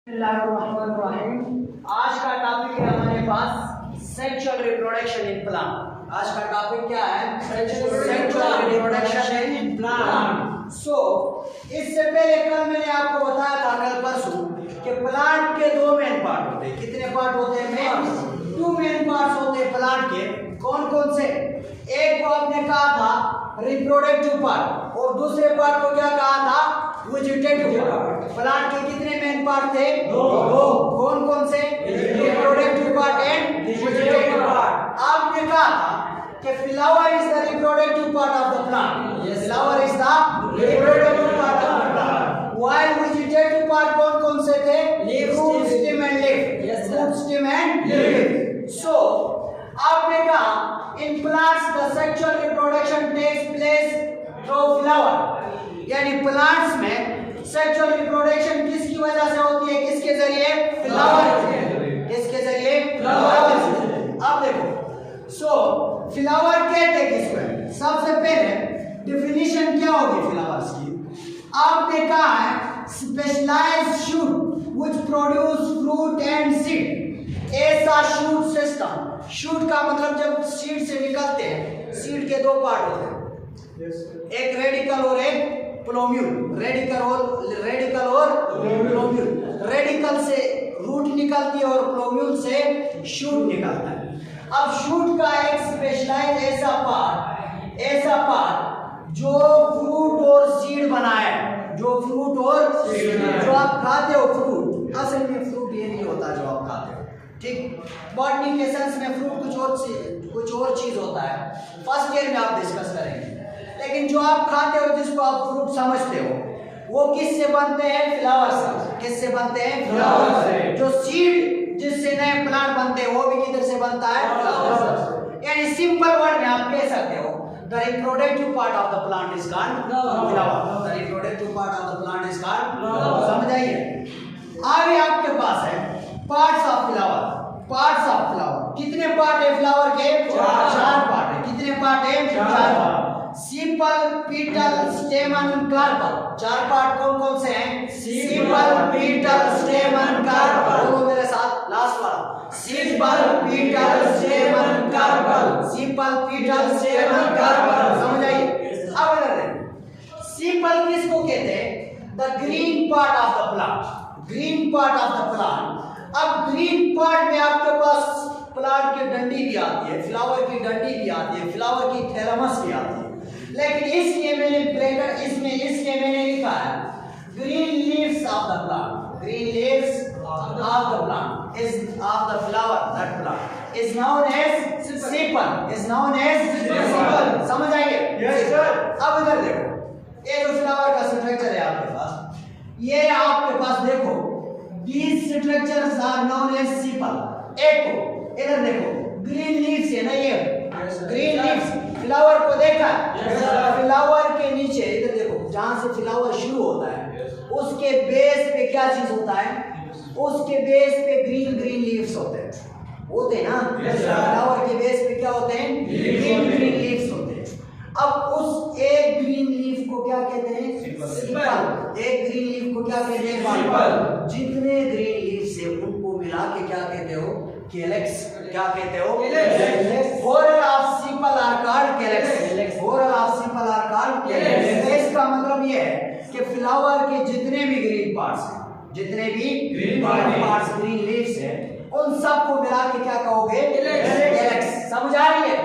बिस्मिल्लाहिर्रहमानिर्रहीम। आज का टॉपिक है हमारे पास सेक्सुअल रिप्रोडक्शन इन प्लांट। आज का टॉपिक क्या है? Sexual reproduction in plant. So इससे पहले कल मैंने आपको बताया था, कल परसों, कि प्लांट के दो मेन पार्ट होते हैं। कितने पार्ट होते हैं? मेन टू मेन पार्ट्स होते हैं प्लांट के। कौन कौन से? एक को आपने कहा था रिप्रोडक्टिव पार्ट और दूसरे पार्ट को क्या कहा था? Vegetative part. प्लांट के कितने मेन पार्ट थे? दो। कौन कौन से? Reproductive part and vegetative part. आपने कहा था कि flower is the reproductive part of the plant. Flower is the reproductive part of the plant. While vegetative part कौन कौन से थे? Root, stem and leaf. Root, stem and leaf. So आपने कहा in plants the sexual reproduction takes place through flower, यानी plants में sexual reproduction किसकी वजह से होती है? किसके जरिए? फ्लावर। किसके जरिए? फ्लावर। अब देखो, सो फ्लावर कहते किसको है? सबसे पहले डिफिनीशन क्या होगी फ्लावर्स की? आपने कहा है specialised shoot which produce fruit and seed. ऐसा शूट सिस्टम, शूट का मतलब जब सीड से निकलते हैं, सीड के दो पार्ट होते हैं, एक रेडिकल और एक प्लोम्यूल। रेडिकल और प्लोम्यूल। रेडिकल से रूट निकलती है और प्लोम्यूल से शूट निकलता है। अब शूट का एक स्पेशलाइज ऐसा पार्ट जो फ्रूट और सीड बनाए, जो फ्रूट और जो आप खाते हो, फ्रूट असल में फ्रूट ये नहीं होता जो आप खाते हो, ठीक? बॉटनी के सेंस में फ्रूट कुछ और चीज होता है, फर्स्ट ईयर में आप डिस्कस करेंगे। लेकिन जो आप खाते हो, जिसको आप फ्रूट समझते हो, वो किससे बनते हैं? फ्लावर से। किससे बनते हैं? फ्लावर से। जो सीड जिससे नए प्लांट बनते हैं, वो भी किधर से बनता है? फ्लावर से। यानी सिंपल वर्ड में आप कह सकते हो the reproductive part of the plant is called flower. The reproductive part of the plant is called flower. समझ आइए? आगे आपके पास है parts of flower. Parts of flower कितने पार्ट है फ्लावर के? चार पार्ट है। कितने पार्ट है? चार पार्ट। सीपल, पीटल, स्टेमन, कार्पल। चार पार्ट कौन कौन से हैं? सीपल, पीटल, स्टेमन, कार्पल। बोलो मेरे साथ, लास्ट वाला। सीपल, पीटल, स्टेमन, कार्पल। सीपल, पीटल, स्टेमन, कार्पल। समझ आइए? अब इधर देखो, सीपल किसको कहते हैं? The green part of the plant. Green part of the plant. अब ग्रीन पार्ट में आपके पास प्लांट की डंडी भी आती है, फ्लावर की डंडी भी आती है, फ्लावर की थैलेमस भी आती है। लेकिन इसके मैंने लिखा है green leaves of the plant. Green leaves of the plant is of the flower, that plant is known as sepal. Is known as sepal. समझ आइए? Yes sir. अब इधर देखो, ये जो फ्लावर का स्ट्रक्चर है आपके पास, ये आपके पास देखो, these structures are known as sepal। एक को इधर देखो, ग्रीन लीव्स है ना, ये ग्रीन लीव्स। फ्लावर को देखा? फ्लावर के नीचे इधर देखो, जहां से फ्लावर शुरू होता है, उसके बेस पे क्या चीज होता है? उसके बेस पे ग्रीन लीव्स होते हैं ना। फ्लावर के बेस पे क्या होते हैं? ग्रीन लीव्स होते हैं। अब उस एक ग्रीन लीफ को क्या कहते हैं? सीपल। एक ग्रीन लीफ को क्या कहते हैं? सीपल। जितने ग्रीन लीव्स है उनको मिला के क्या कहते हो? कैलेक्स। क्या कहते हो? Calyx. Floral of sepal are called calyx. Floral of sepal are called calyx. इसका मतलब ये है कि फ्लावर के जितने भी ग्रीन पार्ट्स हैं, जितने भी ग्रीन पार्ट्स, ग्रीन लीव्स हैं, उन सबको मिला के क्या कहोगे? कैलेक्स। समझ आ रही है?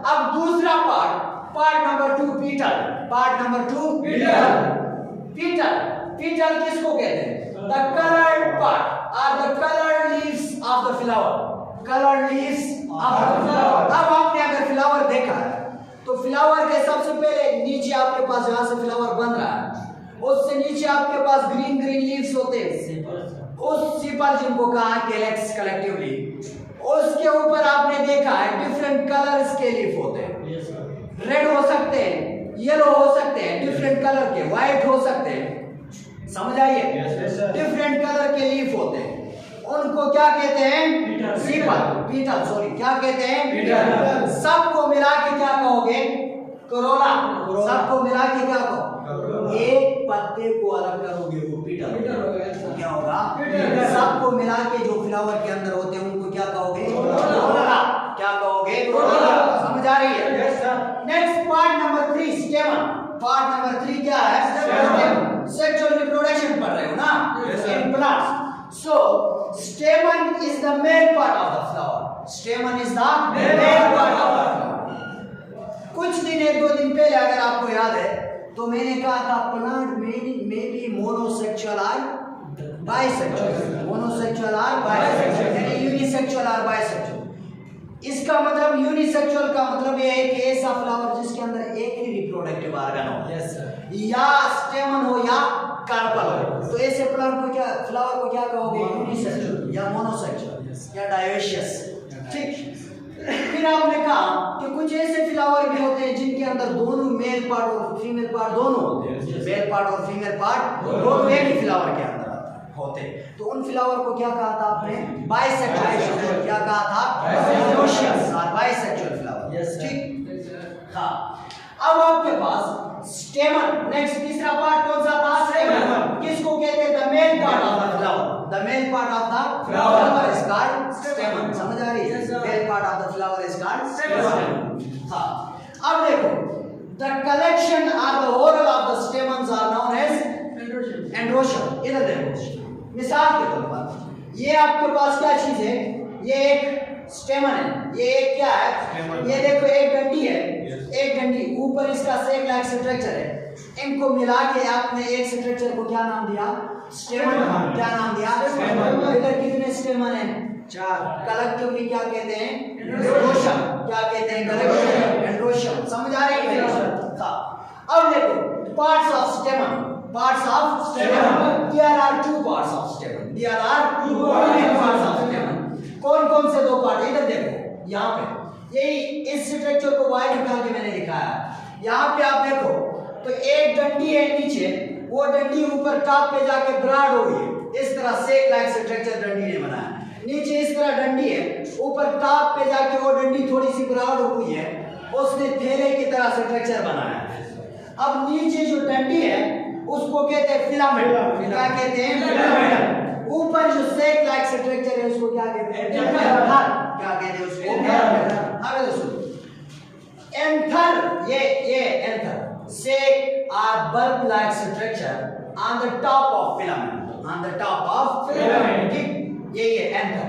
अब दूसरा पार्ट नंबर 2, पीटल। पार्ट नंबर 2, पीटल। पीटल किसको कहते हैं? द कलर्ड पार्ट और the coloured leaves of the flower. Coloured leaves of the flower. अब आपने अगर फ्लावर देखा है तो फ्लावर के सबसे पहले नीचे आपके पास, जहां से फ्लावर बन रहा है, उससे नीचे आपके पास ग्रीन लीव्स होते हैं, उस सीपल जिनको कहा कैलेक्स कलेक्टिवली। उसके ऊपर आपने देखा है डिफरेंट कलर्स के लीफ होते हैं। रेड हो सकते हैं, येलो हो सकते हैं, डिफरेंट कलर के, व्हाइट हो सकते हैं। समझ आइए? डिफरेंट कलर के लीफ होते हैं, उनको क्या कहते हैं? सीपल, पीटल, सॉरी, क्या कहते हैं? पीटल। सबको मिला के क्या कहोगे? कोरोला। सबको मिला के क्या कहो? एक पत्ते को अलग करोगे वो पीटल तो क्या होगा? सबको मिला के जो फ्लावर के अंदर होते हैं उनको क्या कहोगे? क्या कहोगे? समझ आ रही है? Next part number 3 स्टेमन। Part number 3 क्या है? सेक्सुअल रिप्रोडक्शन पढ़ रहे हो ना in plants. So स्टेमन is the male part of the flower. स्टेमन is the male part of the flower. कुछ दिन 1-2 दिन पहले अगर आपको याद है तो मैंने कहा था प्लांट में भी मोनोसेक्सुअल और बाइसेक्सुअल। मोनोसेक्सुअल और बाइसेक्सुअल यानी यूनिसेक्सुअल और बाइसेक्सुअल। इसका मतलब यूनिसेक्सुअल का मतलब ये है कि ऐसा फ्लावर जिसके अंदर एक ही रिप्रोडक्टिव ऑर्गन हो, या स्टेमन हो या कार्पल हो। तो ऐसे प्लांट को क्या, फ्लावर को क्या कहोगे? यूनिसेक्सुअल या मोनोसेक्सुअल या डायोशियस। ठीक। फिर आपने कहा कि कुछ ऐसे फ्लावर भी होते हैं जिनके अंदर दोनों मेल पार्ट और फीमेल पार्ट दोनों होते हैं। मेल पार्ट और फीमेल पार्ट दोनों एक ही फ्लावर के अंदर होते हैं। तो उन फ्लावर को क्या कहा था आपने? बाइसेक्सुअल। क्या कहा था? डायोशियस और बाइसेक्सुअल फ्लावर। ठीक। हाँ, अब आपके पास स्टेमन। नेक्स्ट तीसरा पार्ट कौन सा था? स्टेमन। किसको कहते हैं? The male part of the flower. The male part of the flower is called stamen. समझ आ रही है? Male part of the flower is called stamen. हाँ, अब देखो द कलेक्शन और the whorl of the stamens are known as androecium. इधर देखो, मिसाल के तौर पर ये आपके पास क्या चीज है? ये एक स्टेमन है, ये एक क्या है? ये देखो एक डंडी है, एक डंडी, ऊपर इसका सेक लाइक स्ट्रक्चर है। इनको मिला के आपने एक स्ट्रक्चर को क्या नाम दिया? स्टेमन। क्या नाम दिया? स्टेमन। इधर कितने स्टेमन है? 4। कलेक्टिवली क्या कहते हैं? एंड्रोशियम। क्या कहते हैं? Collectively androecium. समझ आ रही है? हां, अब देखो parts of स्टेमन। Parts of stamen. There are 2 parts of stamen. There are 2 parts of stamen. कौन-कौन से 2 पार्ट? इधर देखो, यहाँ पे यही इस स्ट्रक्चर को वाइड निकाल के मैंने दिखाया। यहाँ पे आप देखो तो एक डंडी है नीचे, वो डंडी ऊपर टॉप पे जाके ब्रॉड हो गई है। इस तरह सेक लाइक स्ट्रक्चर डंडी ने बनाया। नीचे इस तरह डंडी है, ऊपर टॉप पे जाके वो डंडी थोड़ी सी ब्रॉड हो गई है, उसने थैले की तरह स्ट्रक्चर बनाया। अब नीचे जो डंडी है उसको कहते हैं फिलामेंट। क्या कहते हैं? फिलामेंट। ऊपर जो सेक लाइक स्ट्रक्चर है उसको क्या कहते हैं? एंथर। क्या कहते हैं उसको? एंथर। अब देखो एंथर, ये एंथर सेक और bulb like structure on the top of filament. On the top of filament. ठीक, ये एंथर।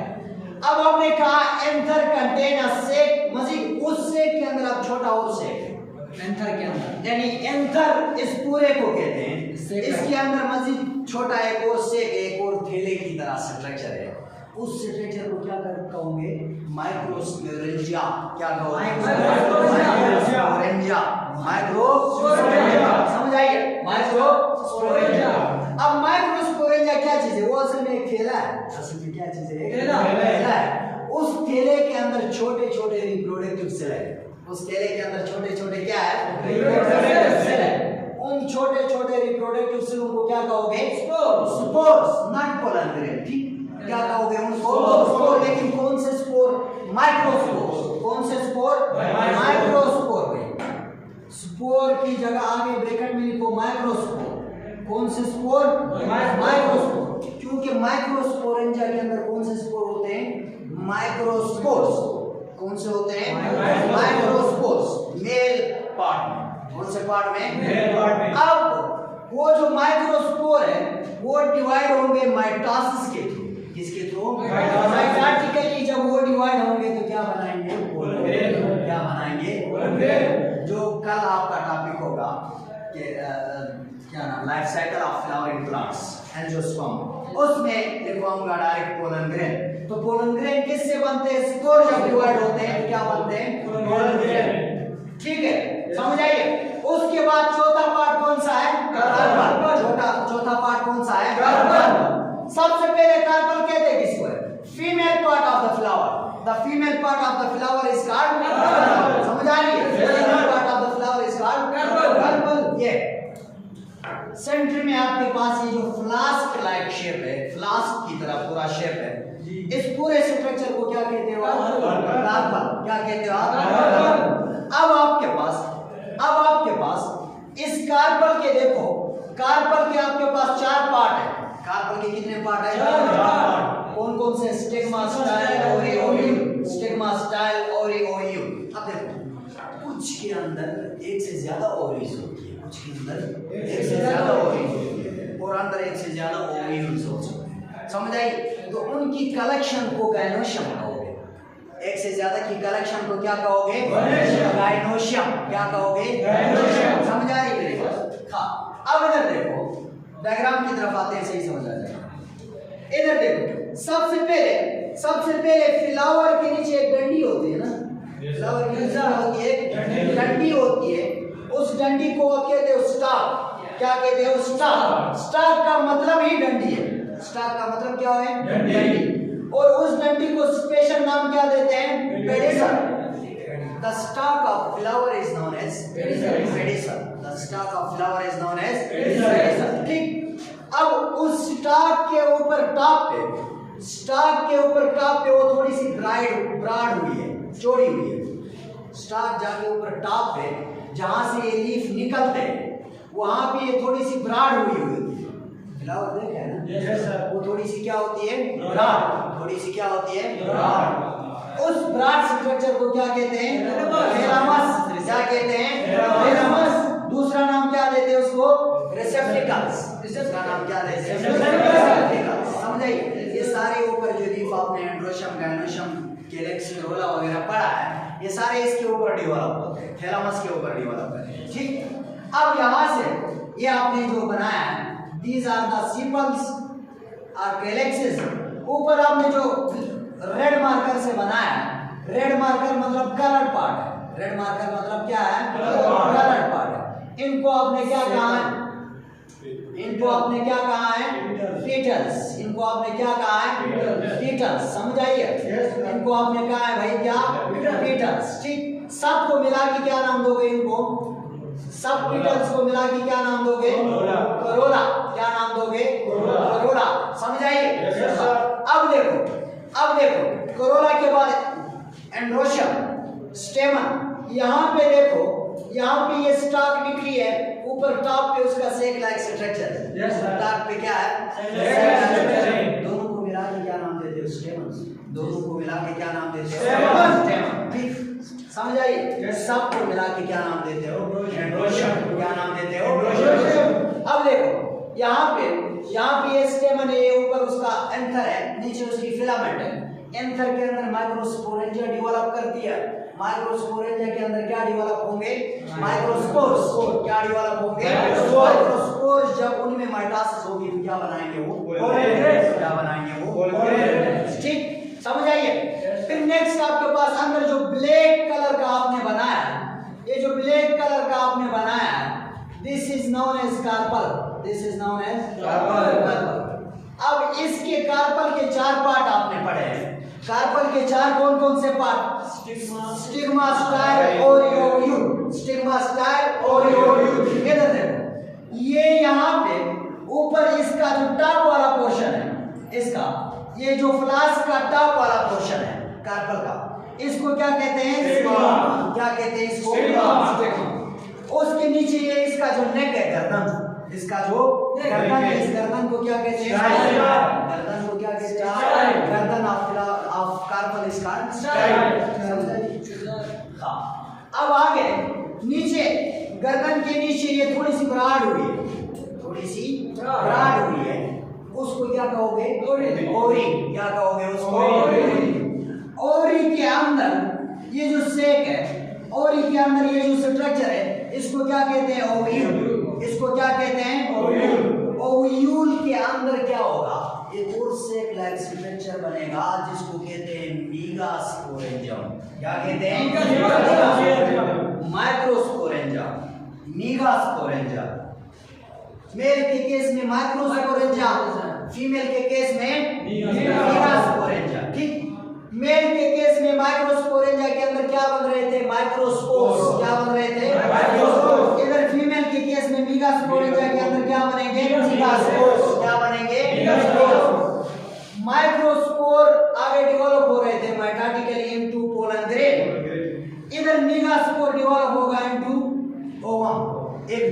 अब हमने कहा एंथर कंटेन अ सेक, मजीद उस सेक के अंदर अब छोटा और सेक है एंथर के अंदर, यानी एंथर इस पूरे को कहते हैं। इसके अंदर मजीद छोटा एक और सेक, एक और थैले की तरह स्ट्रक्चर है। उस स्ट्रक्चर को क्या कहोगे? माइक्रोस्पोरेंजिया। क्या कहोगे? माइक्रोस्पोरेंजिया। माइक्रोस्पोरेंजिया। समझ आई है? माइक्रोस्पोरेंजिया। अब माइक्रोस्पोरेंजिया क्या चीज है? वो असल में एक थैला है। असल में क्या चीज है? थैला है। उस थैले के अंदर छोटे-छोटे रिप्रोडक्टिव सेल है। उस थैले के अंदर छोटे-छोटे क्या है? रिप्रोडक्टिव सेल है। उन छोटे-छोटे रिप्रोडक्टिव सेलों को क्या कहोगे? स्पोर्स। Not pollen grain. ठीक, क्या कहोगे उनको? स्पोर। लेकिन कौन से स्पोर? माइक्रोस्पोर। कौन से स्पोर? माइक्रोस्पोर। स्पोर की जगह आगे ब्रैकेट में लिखो माइक्रोस्पोर। कौन से स्पोर? माइक्रोस्पोर। क्योंकि माइक्रोस्पोरेंजिया के अंदर कौन से स्पोर होते हैं? माइक्रोस्पोर्स। कौन से होते हैं? माइक्रोस्पोर्स। मेल पार्ट में। कौन से पार्ट में? मेल पार्ट में। अब वो जो माइक्रोस्पोर है वो डिवाइड होंगे माइटोसिस के थ्रू। किसके थ्रू? माइटोटिकली। जब वो डिवाइड होंगे तो क्या बनाएंगे? क्या बनाएंगे? जो कल आपका टॉपिक होगा कि क्या नाम, life cycle of flowering plants, angiosperm, उसमें लिखवाऊंगा डायरेक्ट पोलन ग्रेन। तो पोलन ग्रेन किससे बनते हैं? स्पोर जब डिवाइड होते हैं तो क्या बनते हैं? Pollen grain. ठीक है, समझ आइए। उसके बाद चौथा पार्ट कौन सा है? कार्पल। चौथा पार्ट कौन सा है? कार्पल। सबसे पहले कार्पल कहते हैं किसको? Female part of the flower. The female part of the flower is called carpel. समझ आ रही है? Female part of the flower is called carpel. ये सेंटर में आपके पास ये जो फ्लास्क लाइक शेप है, फ्लास्क की तरह पूरा शेप है, इस पूरे स्ट्रक्चर को क्या कहते हो? कार्पल। क्या कहते हो आप? अब आपके पास इस कार्पल के देखो, कार्पल के आपके पास 4 पार्ट है। कार्पल के कितने पार्ट है? 4 पार्ट। कौन कौन से? Stigma, style, ovule. Stigma, style, ovule. अब देखो, कुछ के अंदर एक से ज्यादा ओवरीज होती है, कुछ के अंदर एक से ज्यादा ओवरीज होती है, और अंदर एक से ज्यादा ओव्यूल्स होते हैं। समझ आई? तो उनकी कलेक्शन को गायनोशियम कहोगे। एक से ज्यादा की कलेक्शन को क्या कहोगे? गायनोशियम। क्या कहोगे? गायनोशियम। समझ आ रही मेरी बात? हाँ। अब इधर देखो, डायग्राम की तरफ आते हैं, सही समझ आ जाएगा। इधर देखो, सबसे पहले फ्लावर के नीचे एक डंडी होती है ना, फ्लावर की नीचे होती है एक डंडी होती है। उस डंडी को कहते हैं स्टाक। क्या कहते हैं? स्टाक। स्टाक का मतलब ही डंडी है। स्टाक का मतलब क्या है? डंडी। और उस डंडी को स्पेशल नाम क्या देते हैं? Pedicel. The stalk of flower is known as pedicel. The stalk of flower is known as pedicel. ठीक। अब उस स्टाक के ऊपर टॉप पे वो थोड़ी सी ब्राड हुई है, चौड़ी हुई है। स्टाक जाके ऊपर टॉप पे जहां से ये लीफ निकलते हैं, वहां पे ये थोड़ी सी ब्राड हुई होती है। फ्लावर देखा है ना? Yes sir. वो थोड़ी सी क्या होती है? ब्राड। थोड़ी सी क्या होती है? ब्राड। उस ब्राड स्ट्रक्चर को क्या कहते हैं? थैलामस। क्या कहते हैं? थैलामस। दूसरा नाम क्या देते हैं उसको? रिसेप्टिकल्स। इसका नाम क्या देते हैं? रिसेप्टिकल्स। समझाइए? ये सारे ऊपर जो लीफ आपने एंड्रोशियम, गायनोशियम, कैलेक्स, रोला वगैरह पढ़ा है, ये सारे इसके ऊपर डेवलप होते हैं, थैलामस के ऊपर डेवलप होते हैं। ठीक। अब यहाँ से ये आपने जो बनाया है, these are the sepals और कैलेक्सेस। ऊपर आपने जो रेड मार्कर से बनाया है, रेड मार्कर मतलब कलर्ड पार्ट है। रेड मार्कर मतलब क्या है? कलर्ड पार्ट है। इनको आपने क्या कहा है? इनको आपने क्या कहा है? पीटल्स। इनको आपने क्या कहा है? पीटल्स। समझ आइए? इनको आपने कहा है भाई क्या? पीटल्स। ठीक। सबको मिला के क्या नाम दोगे इनको? सब पीटल्स को मिला के क्या नाम दोगे? करोला। क्या नाम दोगे? करोला। समझ आइए? अब देखो करोला के बाद एंड्रोशियम, स्टेमन। यहाँ पे देखो, यहाँ पे ये स्टाक निकली है, ऊपर टॉप पे उसका सेक लाइक स्ट्रक्चर है। टॉप पे क्या है? दोनों को मिला के क्या नाम देते हो? स्टेमन्स। दोनों को मिला के क्या नाम देते हो? स्टेमन। ठीक। समझ आइए? सबको मिला के क्या नाम देते हो? एंड्रोशियम। क्या नाम देते हो? एंड्रोशियम। अब देखो, यहाँ पे ये स्टेमन है, ये ऊपर उसका एंथर है, नीचे उसकी फिलामेंट है। एंथर के अंदर माइक्रोस्पोरेंजिया डेवलप करती है। माइक्रोस्पोरेंजिया के अंदर क्या डेवलप होंगे? माइक्रोस्पोर्स। क्या डेवलप होंगे? माइक्रोस्पोर्स। जब उनमें माइटोसिस होगी तो क्या बनाएंगे वो? क्या बनाएंगे वो? ठीक। समझ आइए? फिर नेक्स्ट आपके पास अंदर जो ब्लैक कलर का आपने बनाया है, ये जो ब्लैक कलर का आपने बनाया है, this is known as carpel. This is known as carpel. अब इसके कार्पल के 4 पार्ट आपने पढ़े हैं। कार्पल के 4 कौन कौन से part? Stigma, style, ovule. Stigma, style, ovule. इधर देखो, ये यहाँ पे ऊपर इसका जो टॉप वाला पोर्शन है, इसका ये जो फ्लास्क का टॉप वाला पोर्शन है कार्पल का, इसको क्या कहते हैं? क्या कहते हैं इसको? उसके नीचे ये इसका जो नेक है, गर्दन, इसका जो गर्दन है, इस गर्दन को क्या कहते हैं? गर्दन को क्या कहते हैं? गर्दन of carpel is called style. हाँ। अब आगे नीचे गर्दन के नीचे ये थोड़ी सी ब्राड हुई है, थोड़ी सी ब्राड हुई है, उसको क्या कहोगे? ओरी। क्या कहोगे उसको? ओरी के अंदर ये जो सेक है, ओरी के अंदर ये जो स्ट्रक्चर है, इसको क्या कहते हैं? ओव्यूल। इसको क्या कहते हैं? ओव्यूल। ओव्यूल के अंदर क्या होगा? एक और सेक लाइक स्ट्रक्चर बनेगा जिसको कहते हैं मीगास्पोरेंजियम। क्या कहते हैं? माइक्रोस्पोरेंजियम, मीगास्पोरेंजियम। मेल के केस में माइक्रोस्पोरेंजिया, फीमेल के केस में मीगास्पोरेंजिया। ठीक। मेल के केस में माइक्रोस्पोरेंजिया के अंदर क्या बन रहे थे? माइक्रोस्पोर्स। क्या बन रहे थे? माइक्रोस्पोर्स। इधर फीमेल के केस में मीगास्पोरेंजिया के अंदर क्या बनेंगे? मीगास्पोर्स। क्या बनेंगे? मीगास्पोर्स। माइक्रोस्पोर आगे डेवलप हो रहे थे माइटोटिकली इनटू पोलन ग्रेन। इधर मीगास्पोर डेवलप होगा इनटू ओवम, एक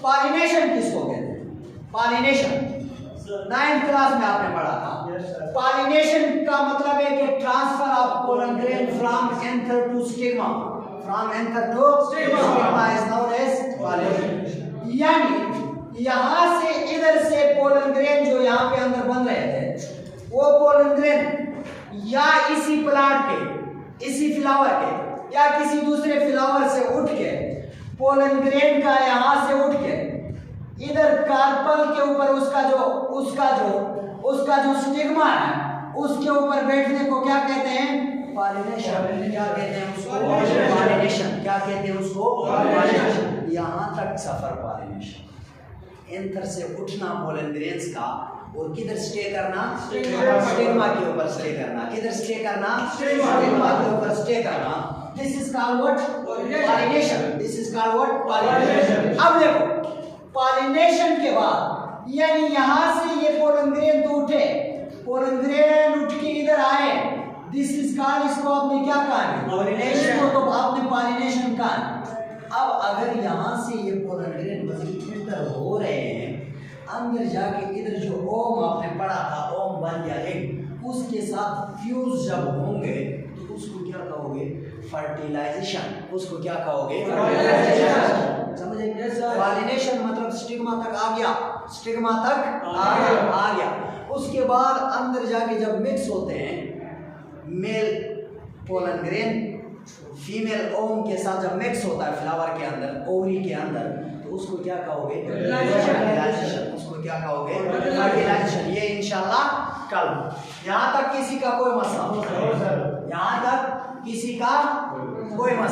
पॉलिनेशन किसको कहते हैं? पॉलिनेशन 9th क्लास में आपने पढ़ा था। पॉलिनेशन का मतलब है कि transfer of pollen grain from anther to stigma, from anther to stigma is known as pollination. यानी यहां से इधर से पोलन ग्रेन जो यहां पे अंदर बन रहे थे वो पोलन ग्रेन या इसी प्लांट के, इसी फ्लावर के या किसी दूसरे फ्लावर से उठ के पोलन ग्रेन का यहां से उठ के इधर कार्पल के ऊपर उसका जो स्टिग्मा है उसके ऊपर बैठने को क्या कहते हैं? पॉलिनेशन। क्या कहते हैं उसको? पॉलिनेशन। क्या कहते हैं उसको? पॉलिनेशन। यहां तक सफर पॉलिनेशन। एंथर से उठना पोलन ग्रेन्स का और किधर स्टे करना? स्टिग्मा के ऊपर स्टे करना। किधर स्टे करना? स्टिग्मा के ऊपर स्टे करना। This is called what? Pollination. This is called what? Pollination. अब देखो पॉलिनेशन के बाद यानी यहां से ये पोलन ग्रेन तो उठे, पोलन ग्रेन उठ के इधर आए, दिस इज कॉल्ड, इसको आपने क्या कहा? पॉलिनेशन। तो आपने पॉलिनेशन कहा। अब अगर यहां से ये पोलन ग्रेन मजीद फिल्टर हो रहे हैं, अंदर जाके इधर जो ओम आपने पढ़ा था, ओम बन या रिंग, उसके साथ फ्यूज जब होंगे तो उसको क्या कहोगे? फर्टिलाइजेशन। उसको क्या कहोगे? फर्टिलाइजेशन। समझे? पॉलिनेशन मतलब स्टिग्मा तक आ गया, स्टिग्मा तक आ गया। उसके बाद अंदर जाके जब मिक्स होते हैं, मेल पोलन ग्रेन फीमेल ओम के साथ जब मिक्स होता है फ्लावर के अंदर, ओवरी के अंदर, तो उसको क्या कहोगे? फर्टिलाइजेशन। उसको क्या कहोगे? फर्टिलाइजेशन। ये इंशाल्लाह कल। यहाँ तक किसी का कोई मसला? यहाँ तक किसी का कोई मसला?